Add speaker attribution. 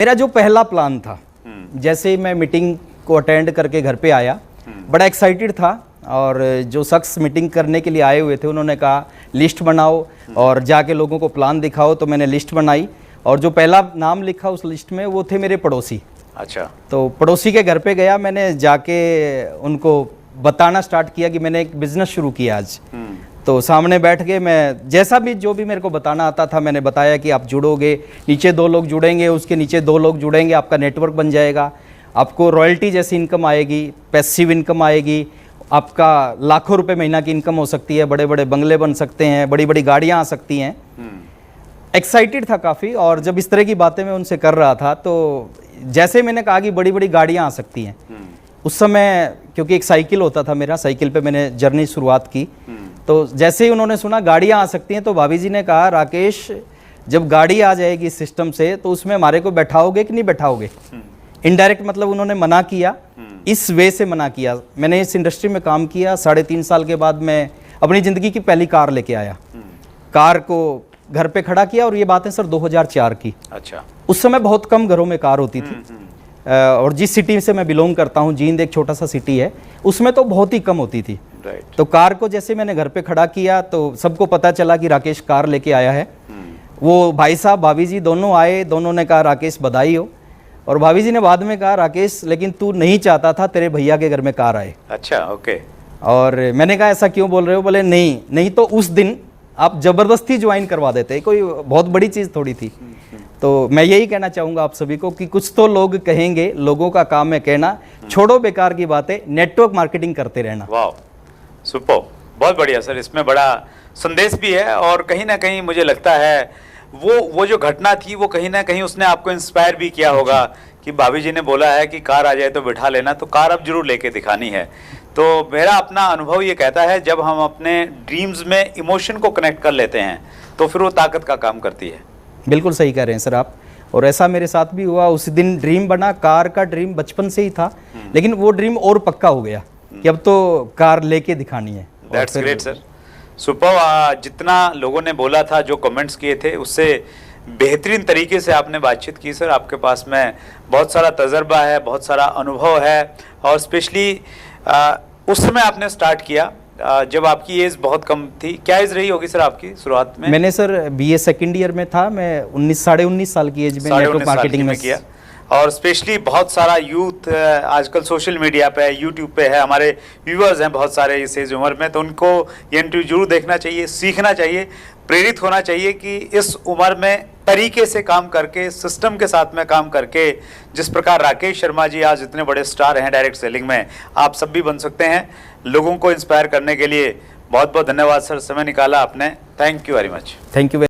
Speaker 1: मेरा जो पहला प्लान था, जैसे मैं मीटिंग को अटेंड करके घर पे आया, बड़ा एक्साइटेड था। और जो शख्स मीटिंग करने के लिए आए हुए थे उन्होंने कहा लिस्ट बनाओ और जाके लोगों को प्लान दिखाओ। तो मैंने लिस्ट बनाई और जो पहला नाम लिखा उस लिस्ट में वो थे मेरे पड़ोसी।
Speaker 2: अच्छा।
Speaker 1: तो पड़ोसी के घर पे गया, मैंने जाके उनको बताना स्टार्ट किया कि मैंने एक बिजनेस शुरू किया आज। तो सामने बैठ के मैं जैसा भी जो भी मेरे को बताना आता था मैंने बताया कि आप जुड़ोगे, नीचे 2 लोग जुड़ेंगे, उसके नीचे 2 लोग जुड़ेंगे, आपका नेटवर्क बन जाएगा, आपको रॉयल्टी जैसी इनकम आएगी, पैसिव इनकम आएगी, आपका लाखों रुपए महीना की इनकम हो सकती है, बड़े बड़े बंगले बन सकते हैं, बड़ी बड़ी गाड़ियाँ आ सकती हैं। एक्साइटेड था काफ़ी। और जब इस तरह की बातें मैं उनसे कर रहा था तो जैसे मैंने कहा कि बड़ी बड़ी गाड़ियाँ आ सकती हैं, उस समय क्योंकि एक साइकिल होता था मेरा, साइकिल पे मैंने जर्नी शुरुआत की। तो जैसे ही उन्होंने सुना गाड़ियाँ आ सकती हैं तो भाभी जी ने कहा राकेश जब गाड़ी आ जाएगी इस सिस्टम से तो उसमें हमारे को बैठाओगे कि नहीं बैठाओगे। इनडायरेक्ट मतलब उन्होंने मना किया, इस वे से मना किया। मैंने इस इंडस्ट्री में काम किया, 3.5 साल के बाद मैं अपनी ज़िंदगी की पहली कार लेके आया। कार को घर पे खड़ा किया और ये बात है सर 2004 की।
Speaker 2: अच्छा।
Speaker 1: उस समय बहुत कम घरों में कार होती थी। और जिस सिटी से मैं बिलोंग करता हूँ, जींद एक छोटा सा सिटी है, उसमें तो बहुत ही कम होती थी। तो कार को जैसे मैंने घर पे खड़ा किया तो सबको पता चला कि राकेश कार लेके आया है। वो भाई साहब भाभी जी दोनों आए, दोनों ने कहा राकेश बधाई हो। और भाभी जी ने बाद में कहा राकेश लेकिन तू नहीं चाहता था तेरे भैया के घर में कार आए।
Speaker 2: अच्छा, ओके।
Speaker 1: और मैंने कहा ऐसा क्यों बोल रहे हो? बोले नहीं तो उस दिन आप जबरदस्ती ज्वाइन करवा देते, कोई बहुत बड़ी चीज़ थोड़ी थी। तो मैं यही कहना चाहूँगा आप सभी को कि कुछ तो लोग कहेंगे, लोगों का काम है कहना, छोड़ो बेकार की बातें, नेटवर्क मार्केटिंग करते रहना।
Speaker 2: वाह, सुपर, बहुत बढ़िया सर। इसमें बड़ा संदेश भी है और कहीं ना कहीं मुझे लगता है वो जो घटना थी वो कहीं ना कहीं उसने आपको इंस्पायर भी किया होगा कि भाभी जी ने बोला है कि कार आ जाए तो बिठा लेना, तो कार अब जरूर लेके दिखानी है। तो मेरा अपना अनुभव ये कहता है जब हम अपने ड्रीम्स में इमोशन को कनेक्ट कर लेते हैं तो फिर वो ताकत का काम करती है।
Speaker 1: बिल्कुल सही कह रहे हैं सर आप। और ऐसा मेरे साथ भी हुआ। उस दिन ड्रीम बना, कार का ड्रीम बचपन से ही था, लेकिन वो ड्रीम और पक्का हो गया कि अब तो कार लेके दिखानी है।
Speaker 2: That's great sir, super. जितना लोगों ने बोला था, जो कमेंट्स किए थे, उससे बेहतरीन तरीके से आपने बातचीत की सर। आपके पास में बहुत सारा तजर्बा है, बहुत सारा अनुभव है। और स्पेशली उस समय आपने स्टार्ट किया जब आपकी एज बहुत कम थी। क्या एज रही होगी सर आपकी शुरुआत में?
Speaker 1: मैंने सर BA सेकेंड ईयर में था, मैं 19 साल की एज में नेटवर्क मार्केटिंग में किया।
Speaker 2: और स्पेशली बहुत सारा यूथ आजकल सोशल मीडिया पे है, यूट्यूब पे है, हमारे व्यूअर्स हैं बहुत सारे इस एज उम्र में, तो उनको ये इंटरव्यू जरूर देखना चाहिए, सीखना चाहिए, प्रेरित होना चाहिए कि इस उम्र में तरीके से काम करके, सिस्टम के साथ में काम करके, जिस प्रकार राकेश शर्मा जी आज इतने बड़े स्टार हैं डायरेक्ट सेलिंग में, आप सब भी बन सकते हैं। लोगों को इंस्पायर करने के लिए बहुत बहुत धन्यवाद सर, समय निकाला आपने। Thank you very much.
Speaker 1: Thank you.